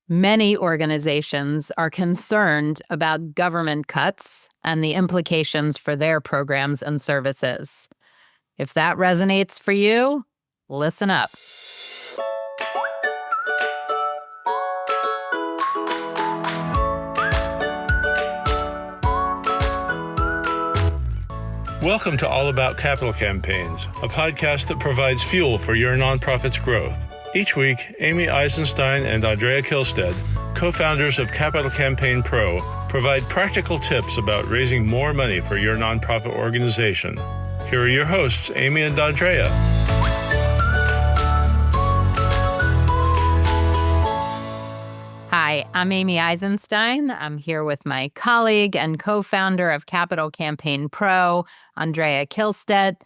Many organizations are concerned about government cuts and the implications for their programs and services. If that resonates for you, listen up. Welcome to All About Capital Campaigns, a podcast that provides fuel for your nonprofit's growth. Each week, Amy Eisenstein and Andrea Kilstead, co-founders of Capital Campaign Pro, provide practical tips about raising more money for your nonprofit organization. Here are your hosts, Amy and Andrea. Hi, I'm Amy Eisenstein. I'm here with my colleague and co-founder of Capital Campaign Pro, Andrea Kilstead.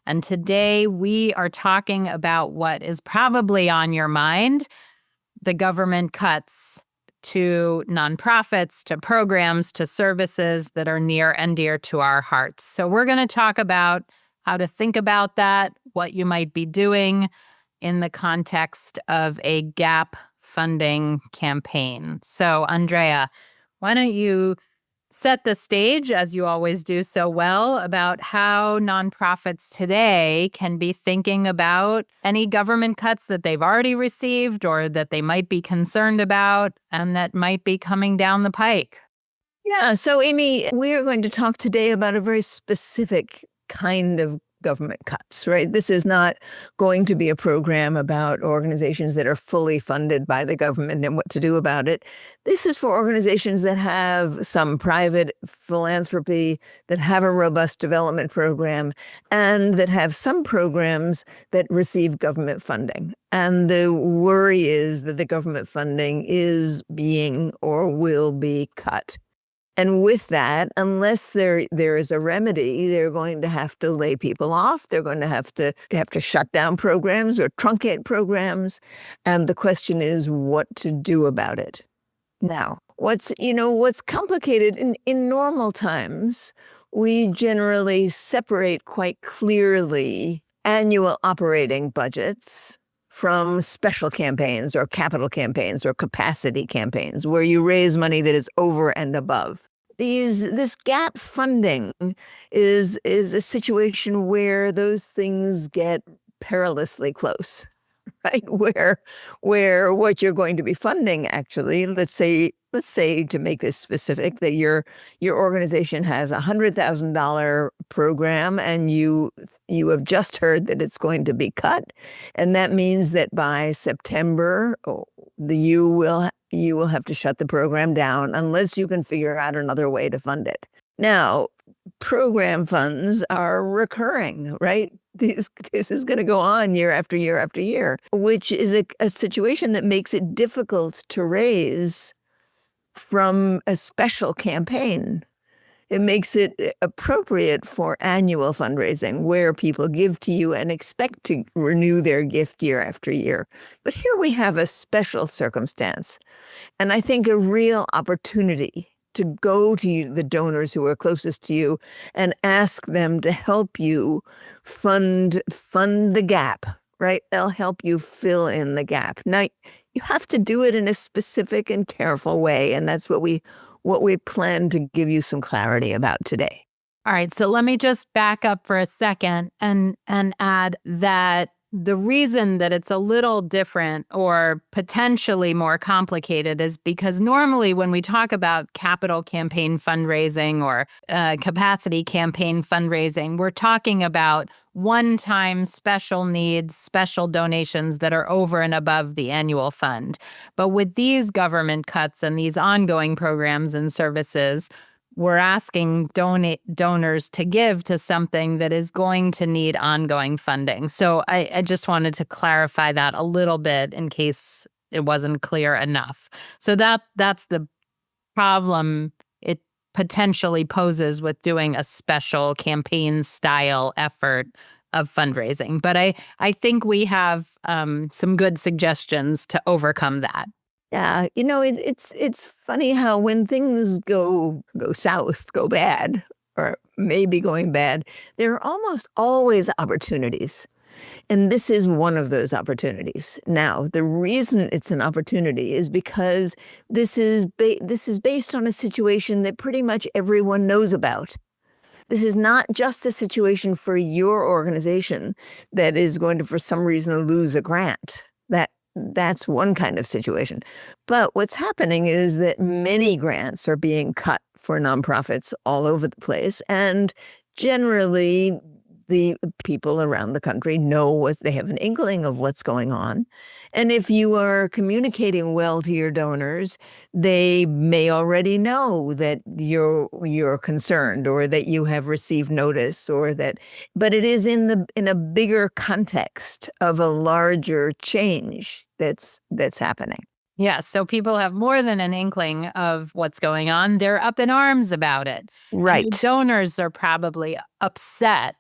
And today we are talking about what is probably on your mind, the government cuts to nonprofits, to programs, to services that are near and dear to our hearts. So we're going to talk about how to think about that, what you might be doing in the context of a gap funding campaign. So, Andrea, why don't you set the stage, as you always do so well, about how nonprofits today can be thinking about any government cuts that they've already received or that they might be concerned about and that might be coming down the pike. Yeah, so Amy, we are going to talk today about a very specific kind of government cuts, right? This is not going to be a program about organizations that are fully funded by the government and what to do about it. This is for organizations that have some private philanthropy, that have a robust development program, and that have some programs that receive government funding. And the worry is that the government funding is being or will be cut. And with that, unless there is a remedy, they're going to have to lay people off. They're going to have to shut down programs or truncate programs. And the question is what to do about it. Now, what's complicated in normal times, we generally separate quite clearly annual operating budgets from special campaigns or capital campaigns or capacity campaigns where you raise money that is over and above. This gap funding is a situation where those things get perilously close, right? Where what you're going to be funding actually, let's say to make this specific, that your organization has $100,000 program and you have just heard that it's going to be cut, and that means that by September you will have to shut the program down unless you can figure out another way to fund it. Now, program funds are recurring, right? This is going to go on year after year after year, which is a situation that makes it difficult to raise from a special campaign. It makes it appropriate for annual fundraising where people give to you and expect to renew their gift year after year. But here we have a special circumstance, and I think a real opportunity to go to the donors who are closest to you and ask them to help you fund the gap, right? They'll help you fill in the gap. Now, you have to do it in a specific and careful way, and that's what we plan to give you some clarity about today. All right, so let me just back up for a second and add that the reason that it's a little different or potentially more complicated is because normally when we talk about capital campaign fundraising or capacity campaign fundraising, we're talking about one-time special needs, special donations that are over and above the annual fund. But with these government cuts and these ongoing programs and services, we're asking donors to give to something that is going to need ongoing funding. So I just wanted to clarify that a little bit in case it wasn't clear enough. So that's the problem it potentially poses with doing a special campaign style effort of fundraising. But I think we have some good suggestions to overcome that. Yeah, it's funny how when things go south, go bad, or maybe going bad, there are almost always opportunities And this is one of those opportunities. Now, the reason it's an opportunity is because this is based on a situation that pretty much everyone knows about. This is not just a situation for your organization that is going to, for some reason, lose a grant. That's one kind of situation. But what's happening is that many grants are being cut for nonprofits all over the place. And generally, the people around the country know what they have an inkling of what's going on. And if you are communicating well to your donors, they may already know that you're concerned or that you have received notice or that, but it is in a bigger context of a larger change that's happening. Yeah, so people have more than an inkling of what's going on. They're up in arms about it. And the Right. donors are probably upset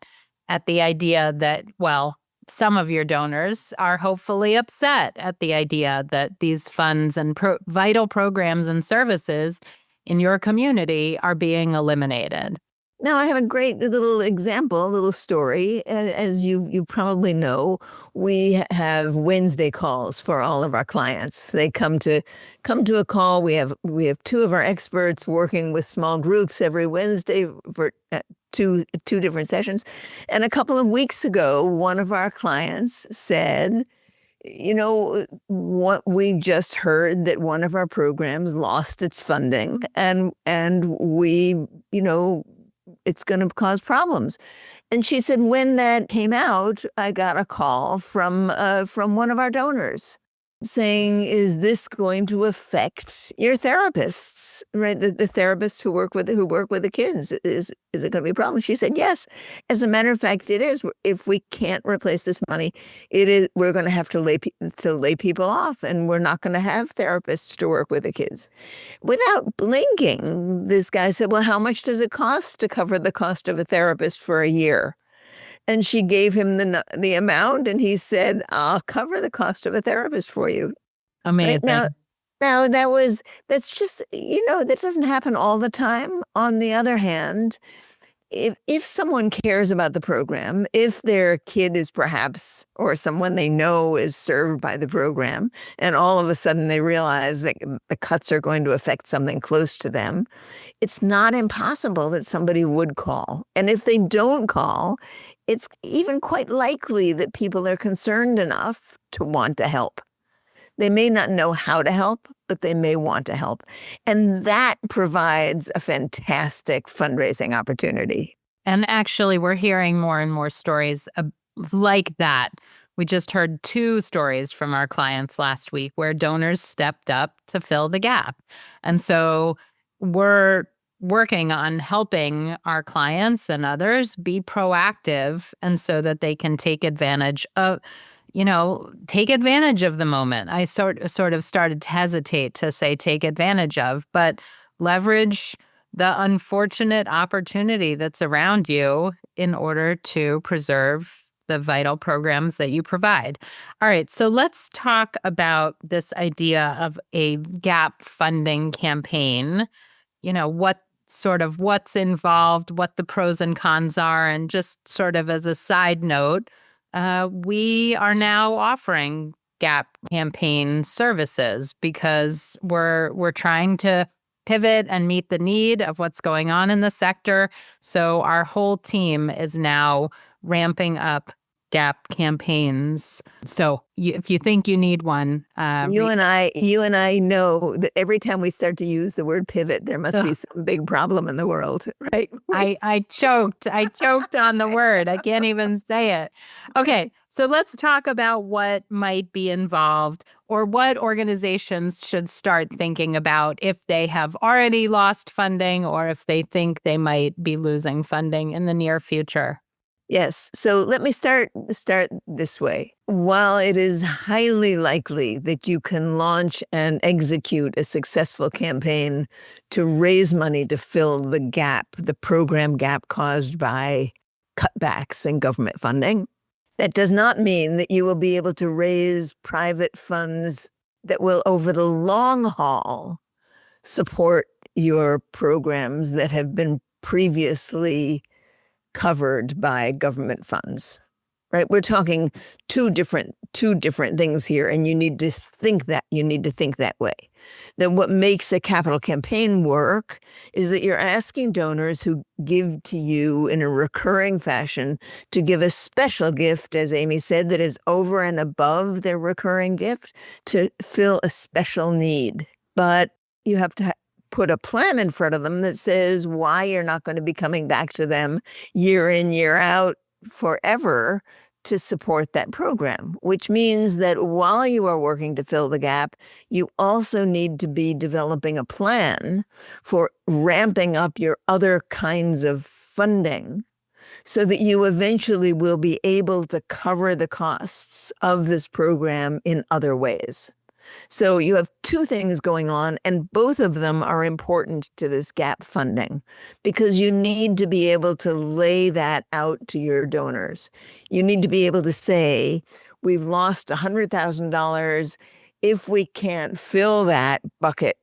at the idea that, well, some of your donors are hopefully upset at the idea that these funds and vital programs and services in your community are being eliminated. Now, I have a great little example, a little story. As you probably know, we have Wednesday calls for all of our clients. They come to a call. We have two of our experts working with small groups every Wednesday for two different sessions. And a couple of weeks ago, one of our clients said, what we just heard that one of our programs lost its funding, and we, it's going to cause problems. And she said, when that came out, I got a call from one of our donors saying, is this going to affect your therapists, right? The therapists who work with the kids, is it going to be a problem? She said, yes. As a matter of fact, it is. If we can't replace this money, we're going to have to lay people off, and we're not going to have therapists to work with the kids. Without blinking, this guy said, well, how much does it cost to cover the cost of a therapist for a year? And she gave him the amount, and he said, I'll cover the cost of a therapist for you. Amazing. Right? Now that's just, that doesn't happen all the time. On the other hand, if someone cares about the program, if their kid is perhaps, or someone they know is served by the program, and all of a sudden they realize that the cuts are going to affect something close to them, it's not impossible that somebody would call. And if they don't call, it's even quite likely that people are concerned enough to want to help. They may not know how to help, but they may want to help. And that provides a fantastic fundraising opportunity. And actually, we're hearing more and more stories like that. We just heard 2 stories from our clients last week where donors stepped up to fill the gap. And so we're working on helping our clients and others be proactive, and so that they can take advantage of the moment. I sort of started to hesitate to say take advantage of, but leverage the unfortunate opportunity that's around you in order to preserve the vital programs that you provide. All right, so let's talk about this idea of a gap funding campaign. What's involved, what the pros and cons are, and just sort of as a side note, we are now offering gap campaign services because we're trying to pivot and meet the need of what's going on in the sector. So our whole team is now ramping up gap campaigns. So if you think you need one, you and I know that every time we start to use the word pivot, there must be some big problem in the world, right? I choked on the word. I can't even say it. Okay, so let's talk about what might be involved, or what organizations should start thinking about if they have already lost funding, or if they think they might be losing funding in the near future. Yes. So let me start this way. While it is highly likely that you can launch and execute a successful campaign to raise money to fill the gap, the program gap caused by cutbacks in government funding, that does not mean that you will be able to raise private funds that will, over the long haul, support your programs that have been previously covered by government funds. right? We're talking two different things here, and you need to think that way. That what makes a capital campaign work is that you're asking donors who give to you in a recurring fashion to give a special gift, as Amy said, that is over and above their recurring gift to fill a special need. But you have to put a plan in front of them that says why you're not going to be coming back to them year in, year out forever to support that program, which means that while you are working to fill the gap, you also need to be developing a plan for ramping up your other kinds of funding so that you eventually will be able to cover the costs of this program in other ways. So you have two things going on, and both of them are important to this gap funding because you need to be able to lay that out to your donors. You need to be able to say, we've lost $100,000. If we can't fill that bucket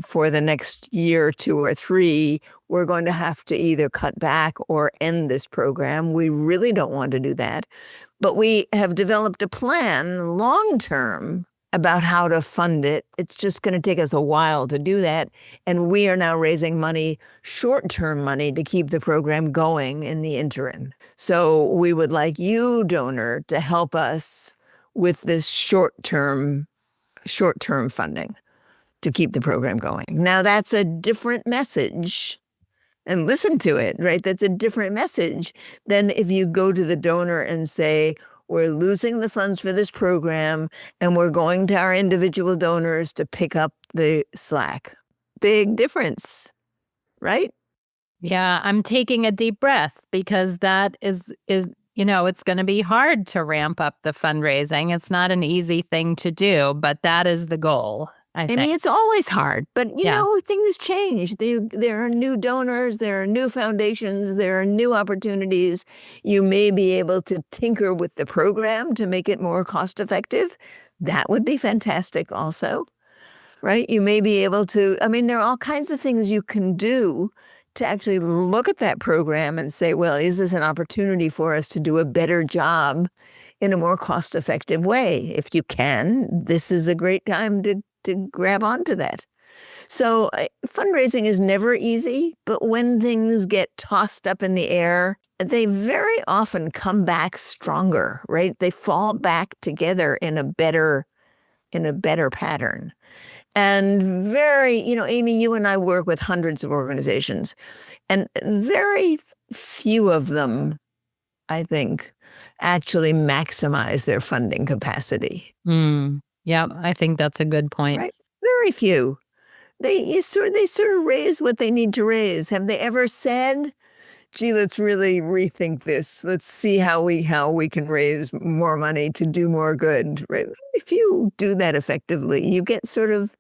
for the next year, 2 or 3, we're going to have to either cut back or end this program. We really don't want to do that. But we have developed a plan long-term about how to fund it. It's just going to take us a while to do that. And we are now raising money, short-term money, to keep the program going in the interim. So we would like you, donor, to help us with this short-term funding to keep the program going. Now, that's a different message. And listen to it, right? That's a different message than if you go to the donor and say, we're losing the funds for this program, and we're going to our individual donors to pick up the slack. Big difference, right? Yeah, I'm taking a deep breath because that is it's going to be hard to ramp up the fundraising. It's not an easy thing to do, but that is the goal, I think. I mean, it's always hard, but things change. There are new donors, there are new foundations, there are new opportunities. You may be able to tinker with the program to make it more cost effective. That would be fantastic also, right? You may be able to, there are all kinds of things you can do to actually look at that program and say, well, is this an opportunity for us to do a better job in a more cost effective way? If you can, this is a great time to grab onto that. So fundraising is never easy, but when things get tossed up in the air, they very often come back stronger, right? They fall back together in a better pattern. And Amy, you and I work with hundreds of organizations, and very few of them, I think, actually maximize their funding capacity. Yeah, I think that's a good point. Right? Very few. They sort of raise what they need to raise. Have they ever said, gee, let's really rethink this. Let's see how we can raise more money to do more good, right? If you do that effectively, you get sort of,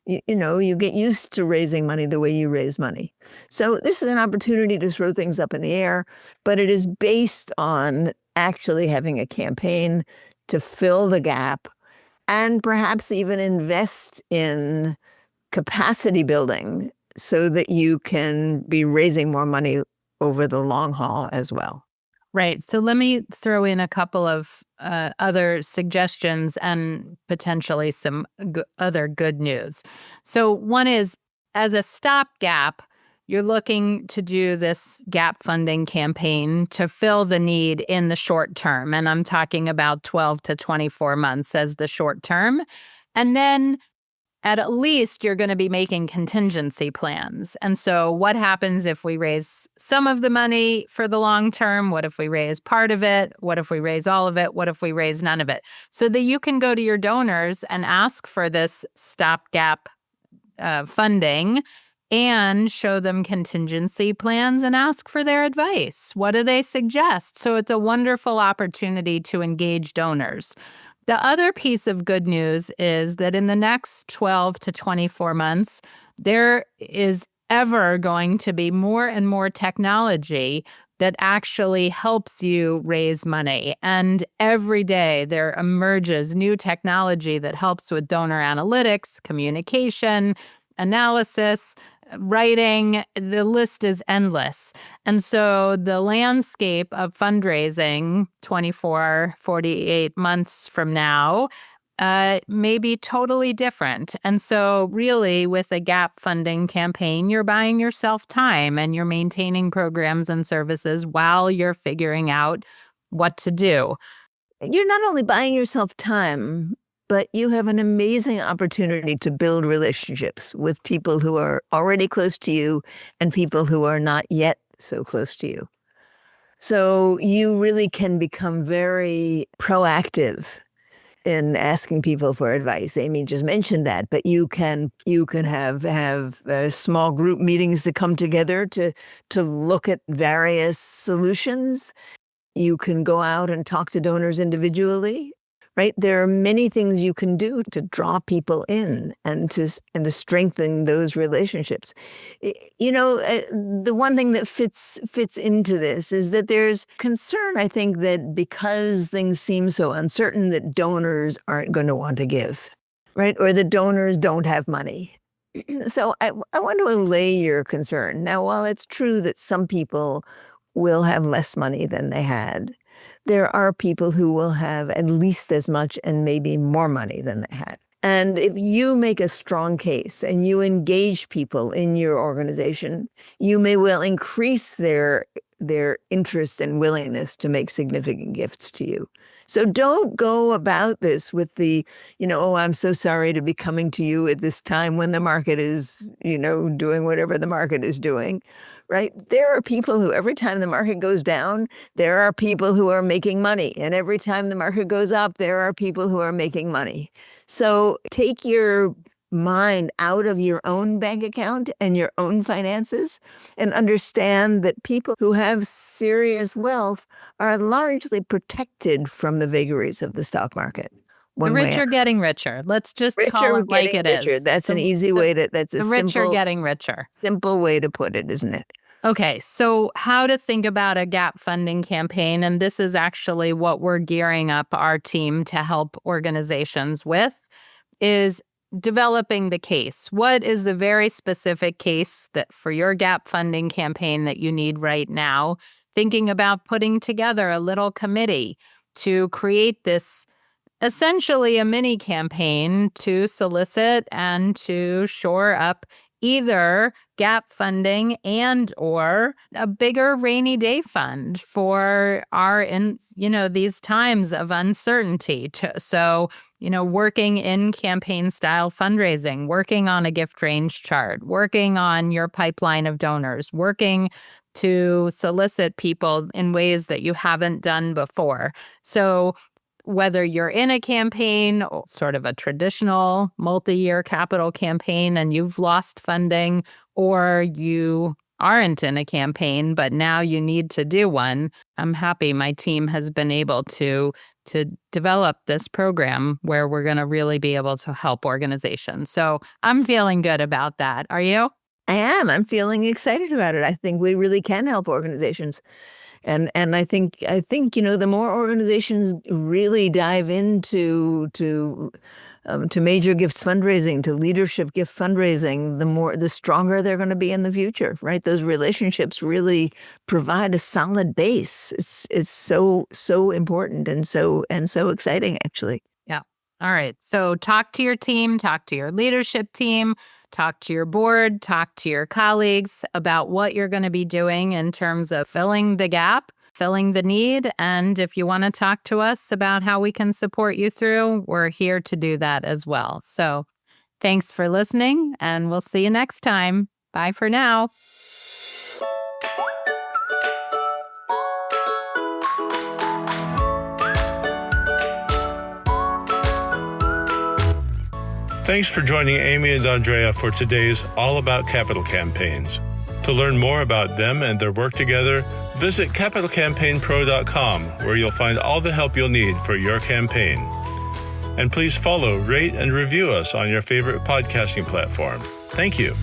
you get used to raising money the way you raise money. So this is an opportunity to throw things up in the air, but it is based on actually having a campaign to fill the gap and perhaps even invest in capacity building so that you can be raising more money over the long haul as well. Right. So let me throw in a couple of other suggestions and potentially some other good news. So one is, as a stopgap, you're looking to do this gap funding campaign to fill the need in the short term. And I'm talking about 12 to 24 months as the short term. And then at least you're going to be making contingency plans. And so what happens if we raise some of the money for the long term? What if we raise part of it? What if we raise all of it? What if we raise none of it? So that you can go to your donors and ask for this stopgap funding and show them contingency plans and ask for their advice. What do they suggest? So it's a wonderful opportunity to engage donors. The other piece of good news is that in the next 12 to 24 months, there is ever going to be more and more technology that actually helps you raise money. And every day there emerges new technology that helps with donor analytics, communication, analysis, writing, the list is endless. And so the landscape of fundraising 24, 48 months from now may be totally different. And so really with a gap funding campaign, you're buying yourself time and you're maintaining programs and services while you're figuring out what to do. You're not only buying yourself time, but you have an amazing opportunity to build relationships with people who are already close to you and people who are not yet so close to you. So you really can become very proactive in asking people for advice. Amy just mentioned that, but you can have small group meetings to come together to look at various solutions. You can go out and talk to donors individually, right? There are many things you can do to draw people in and to strengthen those relationships. The one thing that fits into this is that there's concern, I think, that because things seem so uncertain that donors aren't going to want to give, right? Or the donors don't have money. So I want to allay your concern. Now, while it's true that some people will have less money than they had, there are people who will have at least as much and maybe more money than they had. And if you make a strong case and you engage people in your organization, you may well increase their interest and willingness to make significant gifts to you. So don't go about this with the, oh, I'm so sorry to be coming to you at this time when the market is, doing whatever the market is doing, right? There are people who every time the market goes down, there are people who are making money. And every time the market goes up, there are people who are making money. So take your mind out of your own bank account and your own finances and understand that people who have serious wealth are largely protected from the vagaries of the stock market. The rich are getting richer. Let's just call it like it is. That's an easy way to, that's a the rich are getting richer. Simple way to put it, isn't it? Okay, so how to think about a gap funding campaign, and this is actually what we're gearing up our team to help organizations with, is developing the case. What is the very specific case that for your gap funding campaign that you need right now? Thinking about putting together a little committee to create this essentially a mini campaign to solicit and to shore up either gap funding and or a bigger rainy day fund for these times of uncertainty. So, working in campaign style fundraising, working on a gift range chart, working on your pipeline of donors, working to solicit people in ways that you haven't done before. So whether you're in a campaign, or sort of a traditional multi-year capital campaign and you've lost funding, or you aren't in a campaign, but now you need to do one, I'm happy my team has been able to develop this program where we're going to really be able to help organizations. So I'm feeling good about that. Are you? I am. I'm feeling excited about it. I think we really can help organizations. And I think the more organizations really dive into major gifts fundraising, to leadership gift fundraising, the stronger they're going to be in the future, right? Those relationships really provide a solid base. It's so important and so exciting, actually. Yeah. All right. So talk to your team, talk to your leadership team, talk to your board, talk to your colleagues about what you're going to be doing in terms of filling the gap, filling the need. And if you want to talk to us about how we can support you through, we're here to do that as well. So thanks for listening, and we'll see you next time. Bye for now. Thanks for joining Amy and Andrea for today's All About Capital Campaigns. To learn more about them and their work together, visit capitalcampaignpro.com, where you'll find all the help you'll need for your campaign. And please follow, rate, and review us on your favorite podcasting platform. Thank you.